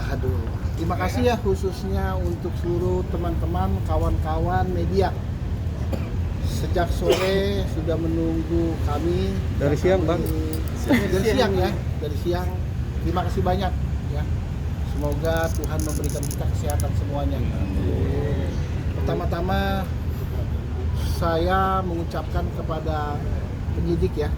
Aduh, terima kasih ya khususnya untuk seluruh teman-teman, kawan-kawan media. Sejak sore sudah menunggu kami. Dari siang, Bang? Dari siang ya, dari siang. Terima kasih banyak ya. Semoga Tuhan memberikan kita kesehatan semuanya. Pertama-tama saya mengucapkan kepada penyidik ya,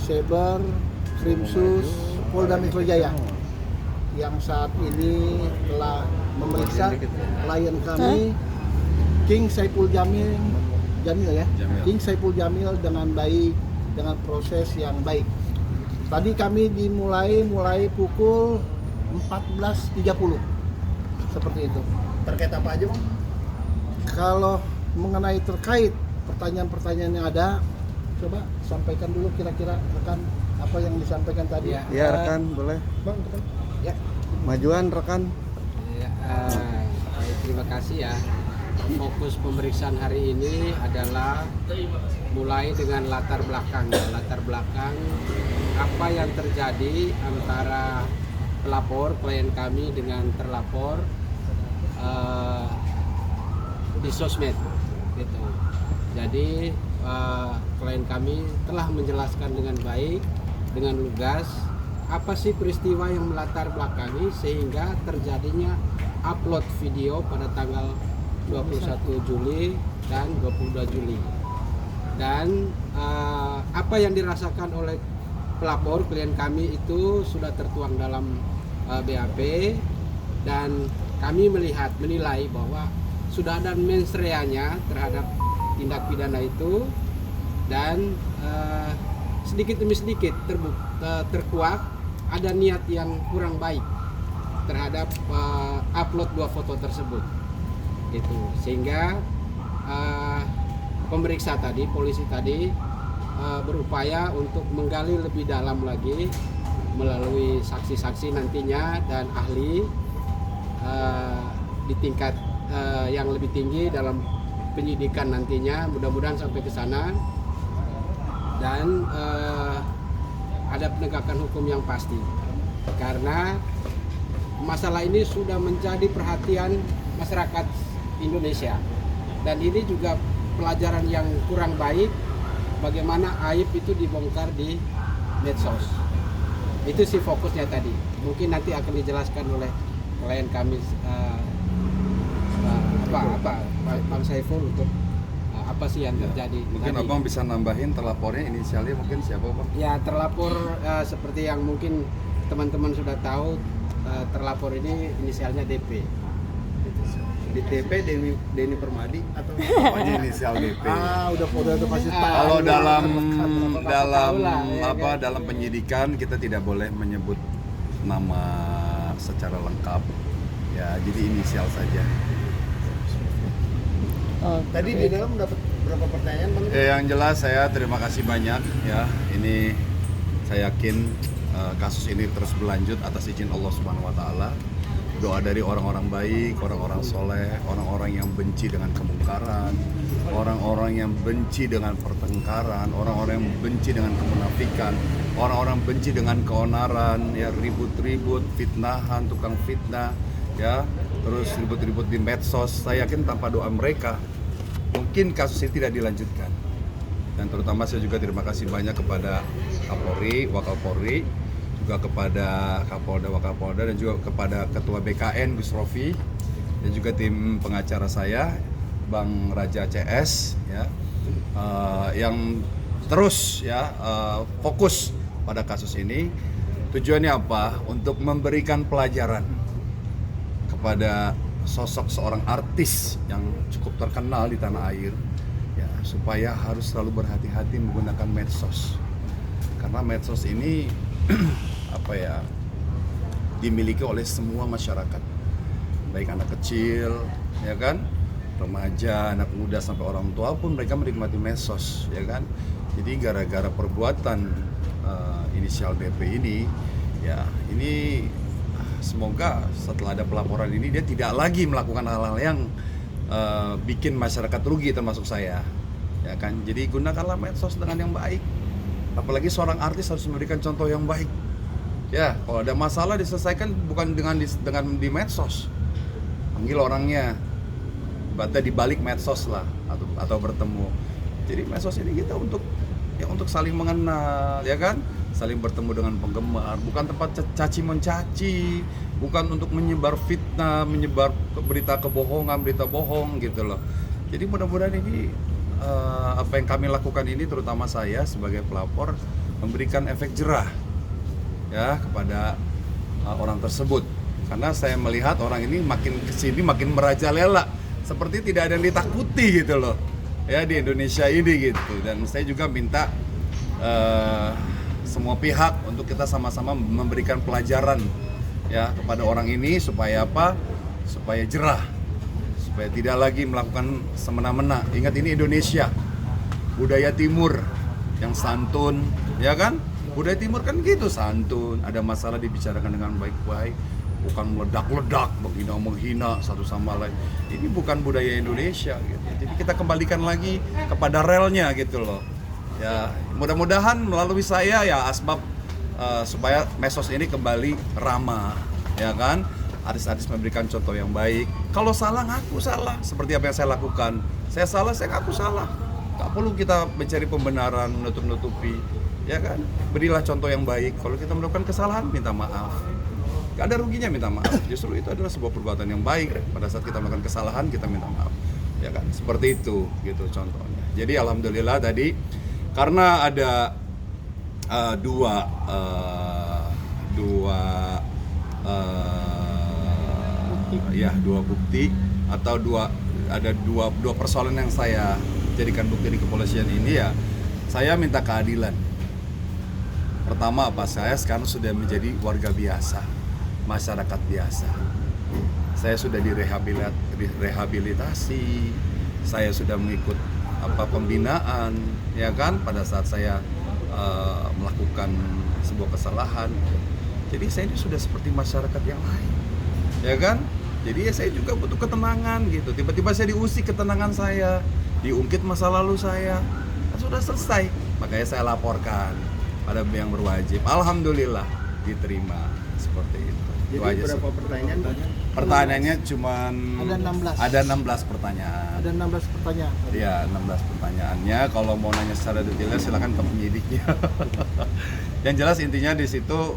Seber, Krimsus, Polda Metro Jaya yang saat ini telah memeriksa klien kami King Saipul Jamil ya, King Saipul Jamil dengan baik, dengan proses yang baik. Tadi kami dimulai pukul 14.30 seperti itu. Terkait apa aja, Bang? Kalau mengenai terkait pertanyaan-pertanyaan yang ada, coba sampaikan dulu kira-kira rekan apa yang disampaikan tadi. Ya rekan, boleh. Bang, rekan. Ya. Majuan rekan. Ya, terima kasih ya. Fokus pemeriksaan hari ini adalah mulai dengan latar belakang apa yang terjadi antara pelapor klien kami dengan terlapor di sosmed gitu. Jadi klien kami telah menjelaskan dengan baik, dengan lugas apa sih peristiwa yang melatar belakangi sehingga terjadinya upload video pada tanggal 21 Juli dan 22 Juli. Dan apa yang dirasakan oleh pelapor klien kami itu sudah tertuang dalam BAP, dan kami menilai bahwa sudah ada mens reanya terhadap tindak pidana itu, dan sedikit demi sedikit terkuak ada niat yang kurang baik terhadap upload dua foto tersebut itu, sehingga pemeriksa tadi, polisi tadi berupaya untuk menggali lebih dalam lagi melalui saksi-saksi nantinya dan ahli di tingkat yang lebih tinggi dalam penyidikan nantinya, mudah-mudahan sampai ke sana, dan ada penegakan hukum yang pasti, karena masalah ini sudah menjadi perhatian masyarakat Indonesia, dan ini juga pelajaran yang kurang baik bagaimana aib itu dibongkar di medsos. Itu sih fokusnya tadi, mungkin nanti akan dijelaskan oleh klien kami Bang Saiful untuk apa sih yang terjadi. Mungkin tadi. Abang bisa nambahin terlapornya inisialnya mungkin siapa, Bang? Ya, terlapor seperti yang mungkin teman-teman sudah tahu, terlapor ini inisialnya DP. DP Denny Permadi atau Pokoknya inisial DP. Udah pasti tahu. Kalau dalam kan? dalam penyidikan kita tidak boleh menyebut nama secara lengkap. Ya, jadi inisial saja. tadi di dalam dapat berapa pertanyaan, Bang? Yang jelas saya terima kasih banyak ya. Ini saya yakin kasus ini terus berlanjut atas izin Allah Subhanahu wa taala. Doa dari orang-orang baik, orang-orang soleh, orang-orang yang benci dengan kemungkaran, orang-orang yang benci dengan pertengkaran, orang-orang yang benci dengan kemunafikan, orang-orang benci dengan keonaran, ya ribut-ribut, fitnahan, tukang fitnah, ya terus ribut-ribut di medsos. Saya yakin tanpa doa mereka mungkin kasus ini tidak dilanjutkan. Dan terutama saya juga terima kasih banyak kepada Kapolri, Wakapolri, juga kepada Kapolda, Wakapolda, dan juga kepada Ketua BKN Gus Rofi, dan juga tim pengacara saya Bang Raja CS ya, yang terus ya fokus pada kasus ini. Tujuannya apa? Untuk memberikan pelajaran kepada sosok seorang artis yang cukup terkenal di tanah air ya, supaya harus selalu berhati-hati menggunakan medsos, karena medsos ini apa ya, dimiliki oleh semua masyarakat, baik anak kecil ya kan, remaja, anak muda, sampai orang tua pun mereka menikmati medsos ya kan. Jadi gara-gara perbuatan inisial DP ini ya, ini semoga setelah ada pelaporan ini dia tidak lagi melakukan hal-hal yang bikin masyarakat rugi, termasuk saya ya kan. Jadi gunakanlah medsos dengan yang baik, apalagi seorang artis harus memberikan contoh yang baik Ya, kalau ada masalah diselesaikan bukan dengan di medsos. Panggil orangnya, berarti di balik medsos lah atau bertemu. Jadi medsos ini kita untuk saling mengenal, ya kan? Saling bertemu dengan penggemar, bukan tempat caci mencaci, bukan untuk menyebar fitnah, menyebar berita kebohongan, berita bohong gitu loh. Jadi mudah-mudahan ini apa yang kami lakukan ini, terutama saya sebagai pelapor, memberikan efek jerah ya kepada orang tersebut. Karena saya melihat orang ini makin kesini makin merajalela, seperti tidak ada yang ditakuti gitu loh ya di Indonesia ini gitu. Dan saya juga minta semua pihak untuk kita sama-sama memberikan pelajaran ya kepada orang ini supaya apa? Supaya jerah, supaya tidak lagi melakukan semena-mena. Ingat, ini Indonesia, budaya timur yang santun, ya kan? Budaya timur kan gitu, santun, ada masalah dibicarakan dengan baik-baik, bukan meledak-ledak, menghina satu sama lain. Ini bukan budaya Indonesia gitu. Jadi kita kembalikan lagi kepada relnya gitu loh. Ya, mudah-mudahan melalui saya ya asbab supaya medsos ini kembali ramah, ya kan? Artis-artis memberikan contoh yang baik. Kalau salah, ngaku salah. Seperti apa yang saya lakukan. Saya salah, saya ngaku salah. Gak perlu kita mencari pembenaran, menutup-nutupi, ya kan? Berilah contoh yang baik. Kalau kita melakukan kesalahan, minta maaf. Gak ada ruginya minta maaf. Justru itu adalah sebuah perbuatan yang baik. Pada saat kita melakukan kesalahan, kita minta maaf, ya kan? Seperti itu, gitu contohnya. Jadi alhamdulillah tadi, karena ada dua bukti atau ada dua persoalan yang saya jadikan bukti di kepolisian ini, ya saya minta keadilan. Pertama, apa, saya sekarang sudah menjadi warga biasa, masyarakat biasa. Saya sudah direhabilitasi, saya sudah mengikut pembinaan, ya kan, pada saat saya melakukan sebuah kesalahan. Jadi saya ini sudah seperti masyarakat yang lain, ya kan. Jadi ya saya juga butuh ketenangan gitu. Tiba-tiba saya diusik ketenangan saya, diungkit masa lalu saya, kan sudah selesai. Makanya saya laporkan pada yang berwajib. Alhamdulillah diterima seperti itu. Jadi berapa pertanyaan? Pertanyaannya cuman ada 16. Ada 16 pertanyaan. Ada 16 pertanyaan. Iya, 16 pertanyaannya. Kalau mau nanya secara detailnya silakan ke penyidiknya. Yang jelas intinya di situ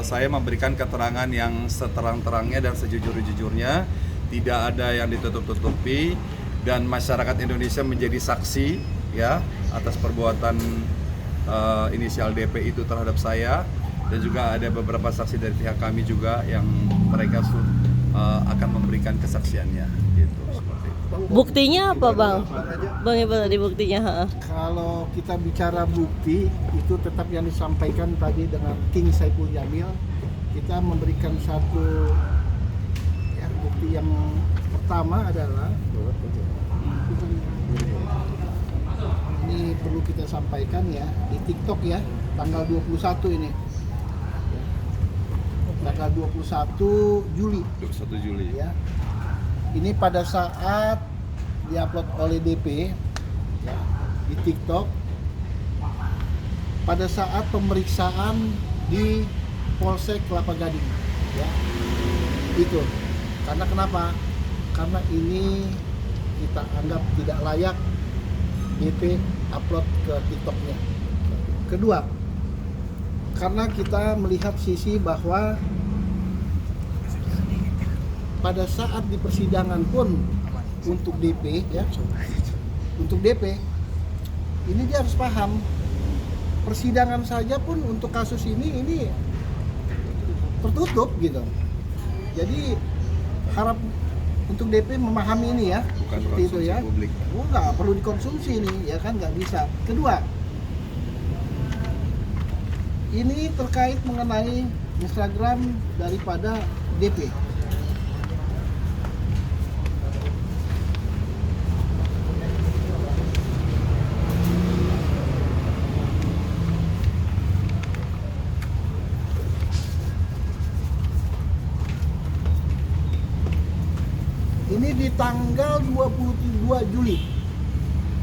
saya memberikan keterangan yang seterang-terangnya dan sejujur-jujurnya, tidak ada yang ditutup-tutupi, dan masyarakat Indonesia menjadi saksi ya atas perbuatan inisial DP itu terhadap saya. Dan juga ada beberapa saksi dari pihak kami juga yang mereka akan memberikan kesaksiannya gitu, seperti itu. Buktinya apa, Bang? Bang, Ibu tadi buktinya. Kalau kita bicara bukti, itu tetap yang disampaikan tadi dengan King Saiful Jamil. Kita memberikan satu ya, bukti yang pertama adalah ini perlu kita sampaikan ya, di TikTok ya, tanggal 21 ini. Tanggal 21 Juli. 21 Juli. Ya. Ini pada saat diupload oleh DP ya, di TikTok pada saat pemeriksaan di Polsek Kelapa Gading ya. Itu. Karena kenapa? Karena ini kita anggap tidak layak DP upload ke TikToknya. Kedua, karena kita melihat sisi bahwa pada saat di persidangan pun untuk DP ya, untuk DP ini dia harus paham, persidangan saja pun untuk kasus ini tertutup gitu. Jadi harap untuk DP memahami ini ya, Bukan seperti itu ya. publik. Nggak perlu dikonsumsi ini ya kan, nggak bisa. Kedua, ini terkait mengenai Instagram daripada DP. Ini di tanggal 22 Juli.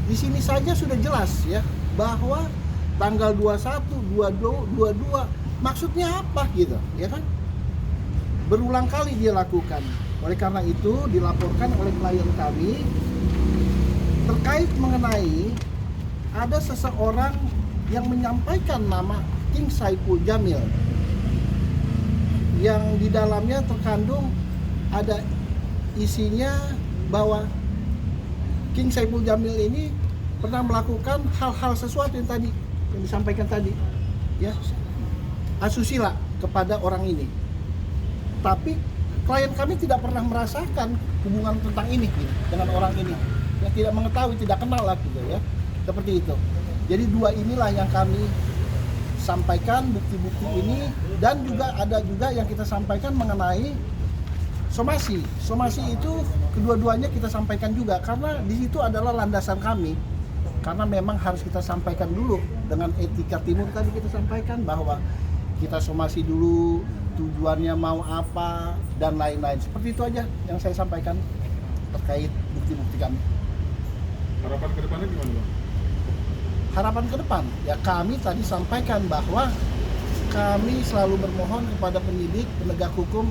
Di sini saja sudah jelas ya bahwa tanggal 21, 22, maksudnya apa gitu, ya kan? Berulang kali dia lakukan. Oleh karena itu dilaporkan oleh klien kami terkait mengenai ada seseorang yang menyampaikan nama King Saipul Jamil yang di dalamnya terkandung ada isinya bahwa King Saipul Jamil ini pernah melakukan hal-hal sesuatu yang tadi yang disampaikan tadi, ya, asusila kepada orang ini. Tapi klien kami tidak pernah merasakan hubungan tentang ini gitu, dengan orang ini, yang tidak mengetahui, tidak kenal lah gitu ya, seperti itu. Jadi dua inilah yang kami sampaikan, bukti-bukti ini, dan juga ada juga yang kita sampaikan mengenai somasi. Somasi itu kedua-duanya kita sampaikan juga karena di situ adalah landasan kami. Karena memang harus kita sampaikan dulu dengan etika timur tadi kita sampaikan bahwa kita somasi dulu tujuannya mau apa dan lain-lain. Seperti itu aja yang saya sampaikan terkait bukti-bukti kami. Harapan ke depannya gimana, Bang? Harapan ke depan, ya kami tadi sampaikan bahwa kami selalu bermohon kepada penyidik, penegak hukum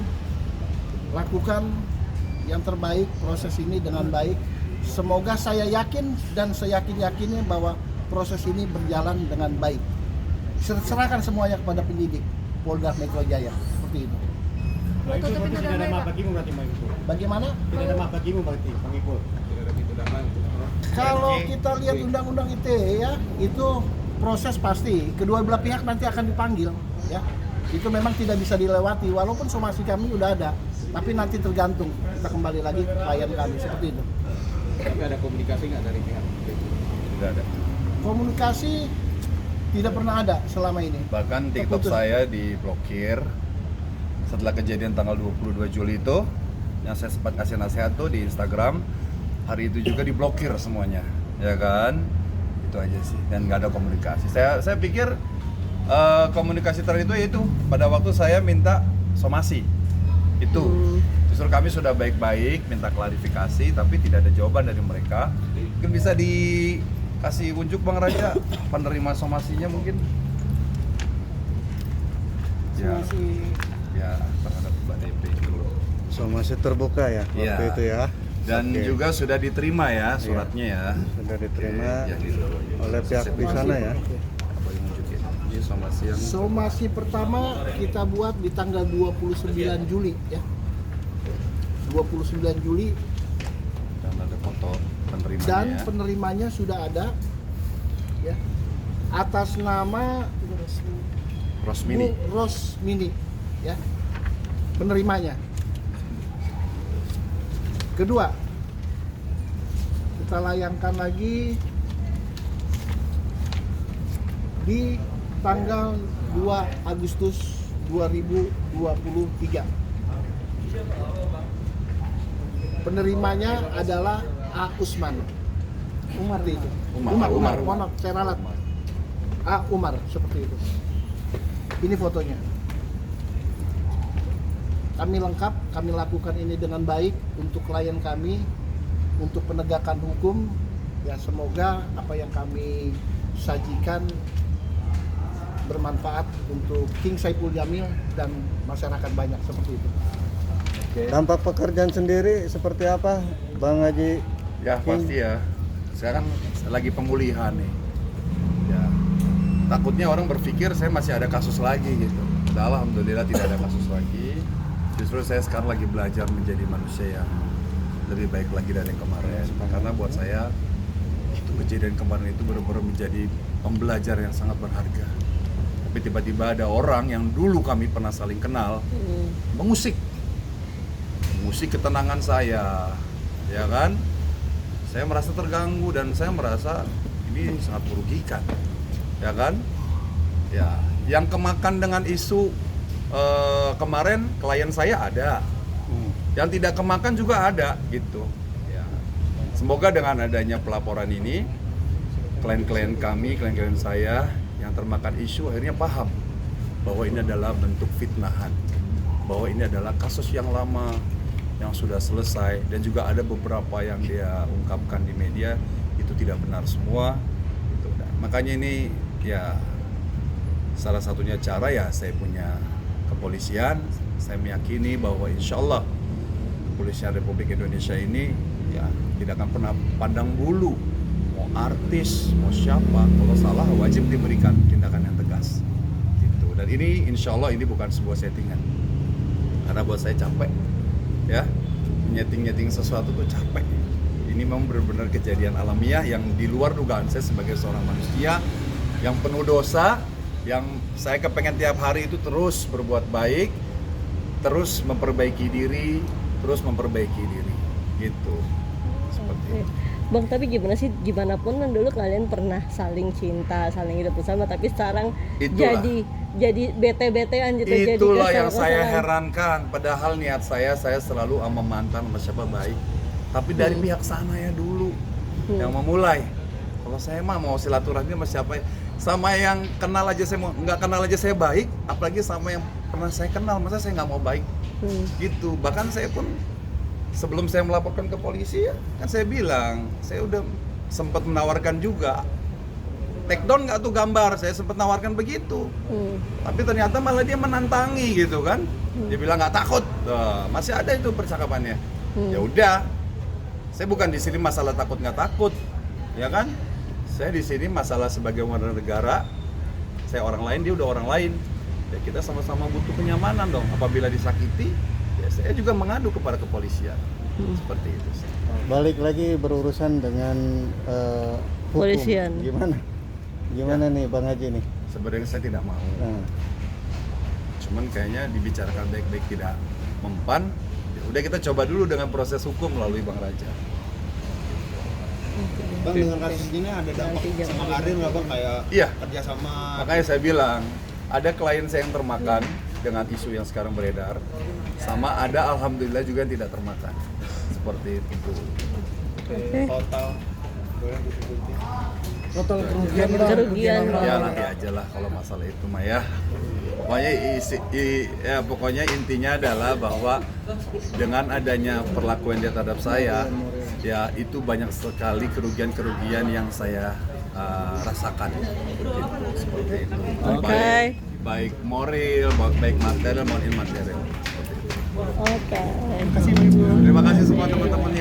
lakukan yang terbaik proses ini dengan baik. Semoga saya yakin dan seyakin-yakinnya bahwa proses ini berjalan dengan baik. Serahkan semuanya kepada penyidik Polda Metro Jaya, seperti itu. Nah, itu berarti tidak ada maaf bagimu berarti Bang Ipul. Bagaimana? Tidak ada maaf bagimu berarti Bang Ipul. Tidak ada pintu damai untuk Kalau kita lihat undang-undang ITE ya, itu proses pasti kedua belah pihak nanti akan dipanggil, ya. Itu memang tidak bisa dilewati walaupun somasi kami udah ada, tapi nanti tergantung kita kembali lagi ke klien kami seperti itu. Tapi ada komunikasi nggak dari pihak? Tidak ada. Komunikasi tidak pernah ada selama ini. Bahkan TikTok Terputus. saya diblokir setelah kejadian tanggal 22 Juli itu, yang saya sempat kasih nasihat tuh di Instagram, hari itu juga diblokir semuanya, ya kan? Itu aja sih, dan nggak ada komunikasi. Saya pikir komunikasi terakhir itu yaitu pada waktu saya minta somasi itu. Justru kami sudah baik-baik minta klarifikasi, tapi tidak ada jawaban dari mereka. Mungkin bisa dikasih unjuk Bang Raja penerima somasinya mungkin. Ya terhadap Mbak DP itu. Somasi terbuka ya waktu Iya. itu ya. Dan Oke. juga sudah diterima ya suratnya ya. Sudah diterima Oke, yang itu. oleh pihak di sana ya. Apa yang nunjukin? Ini somasi yang Somasi pertama kita buat di tanggal 29 Juli ya. 29 Juli dan ada foto penerimanya dan ya. penerimanya sudah ada ya. Atas nama Rosmini. Bu Rosmini ya. Penerimanya. Kedua, kita layangkan lagi di tanggal 2 Agustus 2023. Penerimanya adalah A. Usman. Umar itu. Umar. Mohon maaf, saya ralat. A. Umar, seperti itu. Ini fotonya. Kami lengkap, kami lakukan ini dengan baik untuk klien kami, untuk penegakan hukum. Ya semoga apa yang kami sajikan bermanfaat untuk King Saipul Jamil dan masyarakat banyak seperti itu. Dampak pekerjaan sendiri seperti apa, Bang Haji? Ya pasti ya. Sekarang lagi pemulihan nih. Ya. Takutnya orang berpikir saya masih ada kasus lagi gitu. Nah, alhamdulillah tidak ada kasus lagi. Justru saya sekarang lagi belajar menjadi manusia yang lebih baik lagi dari yang kemarin. Karena buat saya itu kejadian kemarin itu benar-benar menjadi pembelajar yang sangat berharga. Tapi tiba-tiba ada orang yang dulu kami pernah saling kenal mengusik ketenangan saya, ya kan? Saya merasa terganggu dan saya merasa ini sangat merugikan, ya kan? Ya, yang kemakan dengan isu kemarin klien saya ada, yang tidak kemakan juga ada, gitu. Ya. Semoga dengan adanya pelaporan ini, klien-klien kami, klien-klien saya yang termakan isu akhirnya paham bahwa ini adalah bentuk fitnahan, bahwa ini adalah kasus yang lama yang sudah selesai, dan juga ada beberapa yang dia ungkapkan di media itu tidak benar semua. Gitu. Makanya ini ya salah satunya cara ya saya punya kepolisian. Saya meyakini bahwa insya Allah Kepolisian Republik Indonesia ini ya tidak akan pernah pandang bulu mau artis, mau siapa, kalau salah wajib diberikan tindakan yang tegas gitu. Dan ini insya Allah ini bukan sebuah settingan, karena buat saya capek ya, nyeting sesuatu tuh capek. Ini memang benar-benar kejadian alamiah yang di luar dugaan saya sebagai seorang manusia yang penuh dosa, yang saya kepengen tiap hari itu terus berbuat baik, terus memperbaiki diri gitu. Seperti itu. Bang, tapi gimana sih, gimana pun kan dulu kalian pernah saling cinta, saling hidup bersama, tapi sekarang Itulah. jadi bete-betean gitu, jadi Itulah yang kesel-keselan. saya herankan. Padahal niat saya selalu sama mantan sama siapa baik. Tapi dari pihak sana ya dulu yang memulai. Kalau saya mah mau silaturahmi sama siapa ya? Sama yang kenal aja saya mau, nggak kenal aja saya baik, apalagi sama yang pernah saya kenal, masa saya nggak mau baik? Gitu. Bahkan saya pun sebelum saya melaporkan ke polisi ya, kan saya bilang, saya udah sempat menawarkan juga. Take down nggak tuh gambar, saya sempat nawarkan begitu. Tapi ternyata malah dia menantangi gitu kan. Dia bilang nggak takut. Masih ada itu percakapannya. Ya udah, saya bukan di sini masalah takut nggak takut, ya kan? Saya di sini masalah sebagai warga negara. Saya orang lain, dia udah orang lain. Ya kita sama-sama butuh kenyamanan dong. Apabila disakiti, ya saya juga mengadu kepada kepolisian. Seperti itu. Balik lagi berurusan dengan hukum. Polisian. Gimana nih Bang Haji nih? Sebenarnya saya tidak mau. Nah, Cuman kayaknya dibicarakan baik-baik tidak mempan. Ya udah kita coba dulu dengan proses hukum melalui Bang Raja. Bang, dengan kasus ini ada dampak sama karir nggak Bang, kayak Iya. kerjasama? Makanya saya bilang, ada klien saya yang termakan dengan isu yang sekarang beredar, sama ada alhamdulillah juga yang tidak termakan. Seperti itu. Total boleh disebutin? Total kerugian Kerugian. Ya nanti aja lah kalau masalah itu mah ya. Pokoknya intinya adalah bahwa dengan adanya perlakuan dia terhadap saya, ya itu banyak sekali kerugian-kerugian yang saya rasakan. Begitu, seperti itu. Oke. Baik moral, baik material maupun imaterial. Oke. Terima kasih semua teman-temannya.